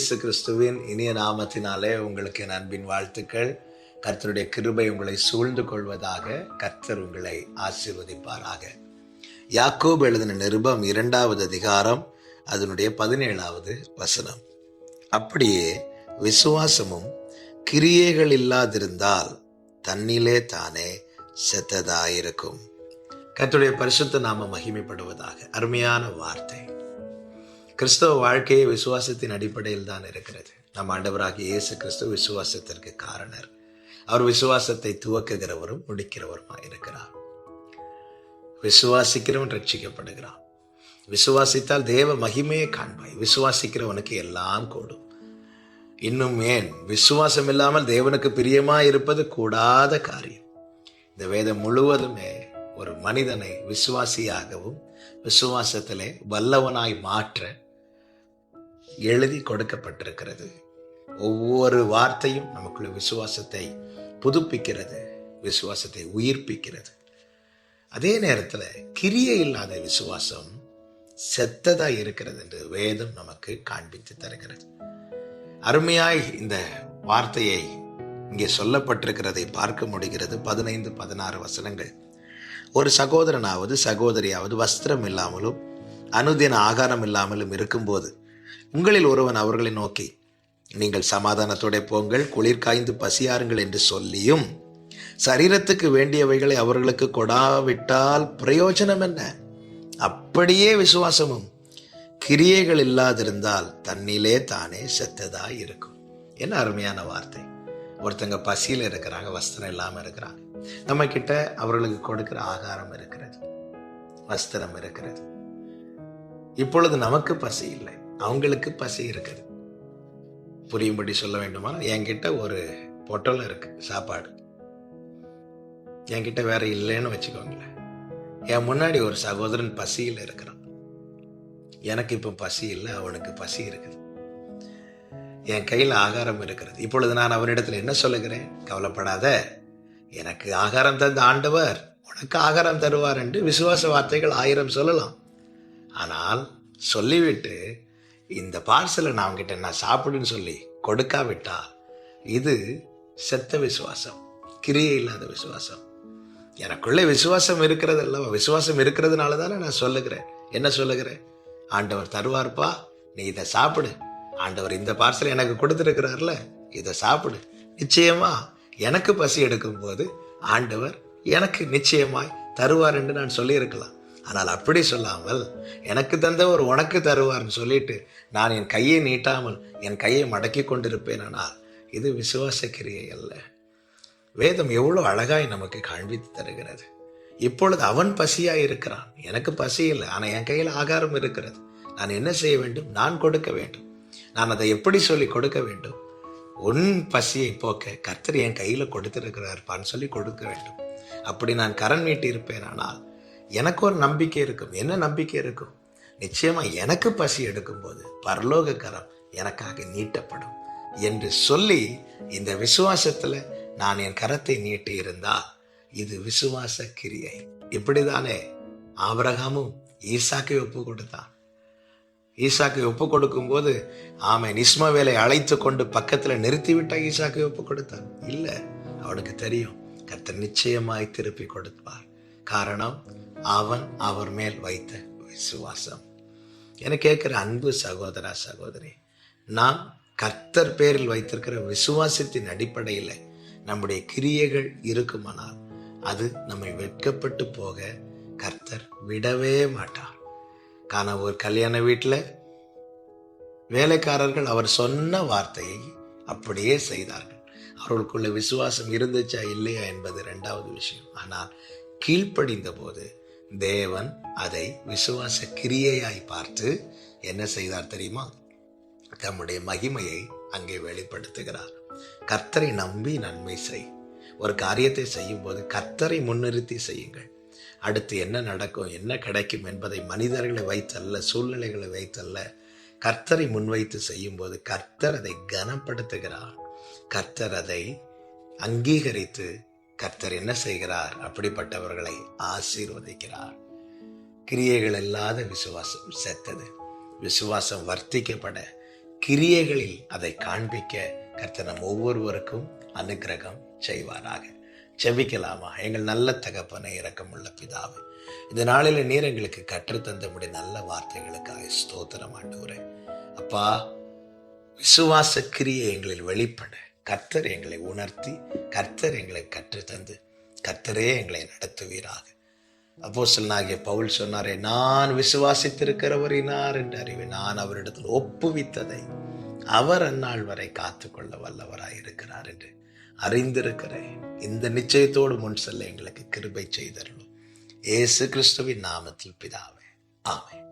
இயேசு கிறிஸ்துவின் இனிய நாமத்தினாலே உங்களுக்கு என் அன்பின் வாழ்த்துக்கள். கர்த்தருடைய கிருபை உங்களை சூழ்ந்து கொள்வதாக. கர்த்தர் உங்களை ஆசீர்வதிப்பாராக. யாக்கோபு எழுதின நிருபம் 2வது அதிகாரம் அதனுடைய 17வது வசனம். அப்படியே விசுவாசமும் கிரியைகள் இல்லாதிருந்தால் தன்னிலே தானே செத்ததாயிருக்கும். கர்த்தருடைய பரிசுத்த நாமம் மகிமைப்படுவதாக. அருமையான வார்த்தை. கிறிஸ்தவ வாழ்க்கையை விசுவாசத்தின் அடிப்படையில் தான் இருக்கிறது. நம் ஆண்டவராகிய இயேசு கிறிஸ்து விசுவாசத்திற்கு காரணர். அவர் விசுவாசத்தை துவக்குகிறவரும் முடிக்கிறவருமாய் இருக்கிறார். விசுவாசிக்கிறவன் ரட்சிக்கப்படுகிறான். விசுவாசித்தால் தேவ மகிமையை காண்பாய். விசுவாசிக்கிறவனுக்கு எல்லாம் கூடும். இன்னும் ஏன் விசுவாசம் இல்லாமல் தேவனுக்கு பிரியமாய் இருப்பது கூடாத காரியம். இந்த வேதம் முழுவதுமே ஒரு மனிதனை விசுவாசியாகவும் விசுவாசத்திலே வல்லவனாய் மாற்ற எழுதி கொடுக்கப்பட்டிருக்கிறது. ஒவ்வொரு வார்த்தையும் நமக்குள்ள விசுவாசத்தை புதுப்பிக்கிறது, விசுவாசத்தை உயிர்ப்பிக்கிறது. அதே நேரத்தில் கிரியை இல்லாத விசுவாசம் செத்ததா இருக்கிறது என்று வேதம் நமக்கு காண்பித்து தருகிறது. அருமையாய் இந்த வார்த்தையை இங்கே சொல்லப்பட்டிருக்கிறதை பார்க்க முடிகிறது. 15, 16 வசனங்கள். ஒரு சகோதரனாவது சகோதரியாவது வஸ்திரம் இல்லாமலும் அனுதின ஆகாரம் இல்லாமலும் இருக்கும்போது உங்களில் ஒருவன் அவர்களை நோக்கி, நீங்கள் சமாதானத்தோட போங்கள், குளிர் காய்ந்து பசியாருங்கள் என்று சொல்லியும் சரீரத்துக்கு வேண்டியவைகளை அவர்களுக்கு கொடாவிட்டால் பிரயோஜனம் என்ன? அப்படியே விசுவாசமும் கிரியைகள் இல்லாதிருந்தால் தன்னிலே தானே செத்ததா இருக்கும். என்ன அருமையான வார்த்தை. ஒருத்தங்க பசியில் இருக்கிறாங்க, வஸ்திரம் இல்லாமல் இருக்கிறாங்க. நம்ம கிட்ட அவர்களுக்கு கொடுக்கிற ஆகாரம் இருக்கிறது, வஸ்திரம் இருக்கிறது. இப்பொழுது நமக்கு பசி இல்லை, அவங்களுக்கு பசி இருக்குது. புரியும்படி சொல்ல வேண்டுமா? என்கிட்ட ஒரு பொட்டலம் இருக்கு சாப்பாடு, என்கிட்ட வேற இல்லைன்னு வச்சுக்கோங்களேன். என் முன்னாடி ஒரு சகோதரன் பசியில் இருக்கிறான். எனக்கு இப்போ பசி இல்லை, அவனுக்கு பசி இருக்குது. என் கையில் ஆகாரம் இருக்கிறது. இப்பொழுது நான் அவனிடத்தில் என்ன சொல்லுகிறேன்? கவலைப்படாத, எனக்கு ஆகாரம் தந்த ஆண்டவர் உனக்கு ஆகாரம் தருவார் என்று விசுவாச வார்த்தைகள் 1000 சொல்லலாம். ஆனால் சொல்லிவிட்டு இந்த பார்சலை நான் அவங்ககிட்ட நான் சாப்பிடுன்னு சொல்லி கொடுக்காவிட்டால் இது செத்த விசுவாசம், கிரியை இல்லாத விசுவாசம். எனக்குள்ளே விசுவாசம் இருக்கிறது அல்லவா? விசுவாசம் இருக்கிறதுனால தானே நான் சொல்லுகிறேன். என்ன சொல்லுகிறேன்? ஆண்டவர் தருவார்ப்பா, நீ இதை சாப்பிடு. ஆண்டவர் இந்த பார்சலை எனக்கு கொடுத்துருக்கிறார்ல, இதை சாப்பிடு. நிச்சயமா எனக்கு பசி எடுக்கும் போது ஆண்டவர் எனக்கு நிச்சயமாய் தருவார் என்று நான் சொல்லியிருக்கலாம். ஆனால் அப்படி சொல்லாமல் எனக்கு தந்தவர் உனக்கு தருவார்னு சொல்லிட்டு நான் என் கையை நீட்டாமல் என் கையை மடக்கி கொண்டிருப்பேன். ஆனால் இது விசுவாச கிரியை அல்ல. வேதம் எவ்வளோ அழகாய் நமக்கு காண்பித்து தருகிறது. இப்பொழுது அவன் பசியாய் இருக்கிறான், எனக்கு பசி இல்லை, ஆனால் என் கையில் ஆகாரம் இருக்கிறது. நான் என்ன செய்ய வேண்டும்? நான் கொடுக்க வேண்டும். நான் அதை எப்படி சொல்லி கொடுக்க வேண்டும்? உன் பசியை போக்க கர்த்தர் என் கையில் கொடுத்திருக்கிறார்ப்பான்னு சொல்லி கொடுக்க வேண்டும். அப்படி நான் கரம் நீட்டி இருப்பேன். ஆனால் எனக்கு ஒரு நம்பிக்கை இருக்கும். என்ன நம்பிக்கை இருக்கும்? நிச்சயமா எனக்கு பசி எடுக்கும் போது பரலோக கரம் எனக்காக நீட்டப்படும் என்று சொல்லி இந்த விசுவாசத்துல நான் என் கரத்தை நீட்டி இருந்தால் இது விசுவாச கிரியை. இப்படிதானே ஆபிரகாமும் ஈசாக்கை ஒப்பு கொடுத்தான். ஈசாக்கை ஒப்பு கொடுக்கும் போது ஆமேன் இஸ்மவேலை அழைத்து கொண்டு பக்கத்தில் நிறுத்திவிட்டா ஈசாக்கை ஒப்பு கொடுத்தான்? இல்லை, அவனுக்கு தெரியும் கர்த்தர் நிச்சயமாய் திருப்பி கொடுப்பார். காரணம் அவன் அவர் மேல் வைத்த விசுவாசம். என கேட்கிற அன்பு சகோதரா சகோதரி, நாம் கர்த்தர் பேரில் வைத்திருக்கிற விசுவாசத்தின் அடிப்படையில் நம்முடைய கிரியைகள் இருக்குமானால் அது நம்மை வெட்கப்பட்டு போக கர்த்தர் விடவே மாட்டார். காண ஒரு கல்யாண வீட்டில் வேலைக்காரர்கள் அவர் சொன்ன வார்த்தையை அப்படியே செய்தார்கள். அவர்களுக்குள்ள விசுவாசம் இருந்துச்சா இல்லையா என்பது 2வது விஷயம். ஆனால் கீழ்ப்படிந்த போது தேவன் அதை விசுவாச கிரியையாய் பார்த்து என்ன செய்தார் தெரியுமா? தம்முடைய மகிமையை அங்கே வெளிப்படுத்துகிறார். கர்த்தரை நம்பி நன்மை செய். ஒரு காரியத்தை செய்யும் போது கர்த்தரை முன்னிறுத்தி செய்யுங்கள். அடுத்து என்ன நடக்கும், என்ன கிடைக்கும் என்பதை மனிதர்களை வைத்தல்ல, சூழ்நிலைகளை வைத்தல்ல, கர்த்தரை முன்வைத்து செய்யும் போது கர்த்தர் அதை கனப்படுத்துகிறார். கர்த்தர் அதை அங்கீகரித்து கர்த்தர் என்ன செய்கிறார்? அப்படிப்பட்டவர்களை ஆசீர்வதிக்கிறார். கிரியைகள் இல்லாத விசுவாசம் செத்தது. விசுவாசம் வர்த்திக்கப்பட கிரியைகளில் அதை காண்பிக்க கர்த்தர் நம் ஒவ்வொருவருக்கும் அனுக்கிரகம் செய்வாராக. ஜெபிக்கலாமா? எங்கள் நல்ல தகப்பனை, இரக்கமுள்ள பிதாவே, இந்த நாளில் நீர் எங்களுக்கு கற்றுத்தந்த முடிய நல்ல வார்த்தைகளுக்காக ஸ்தோத்திரம் ஆண்டவரே. அப்பா, விசுவாச கிரியை எங்களில் வெளிப்பட கர்த்தர் எங்களை உணர்த்தி, கர்த்தர் எங்களை கற்றுத்தந்து, கர்த்தரே எங்களை நடத்துவீராக. அப்போஸ்தலனாகிய பவுல் சொன்னாரே, நான் விசுவாசித்திருக்கிறவர் இன்னார் என்று அறிவேன், நான் அவரிடத்தில் ஒப்புவித்ததை அவர் அந்நாள் வரை காத்துக்கொள்ள வல்லவராயிருக்கிறார் என்று அறிந்திருக்கிறேன். இந்த நிச்சயத்தோடு முன் செல்ல எங்களுக்கு கிருபை செய்தருளும். இயேசு கிறிஸ்துவின் நாமத்தில் பிதாவே, ஆமென்.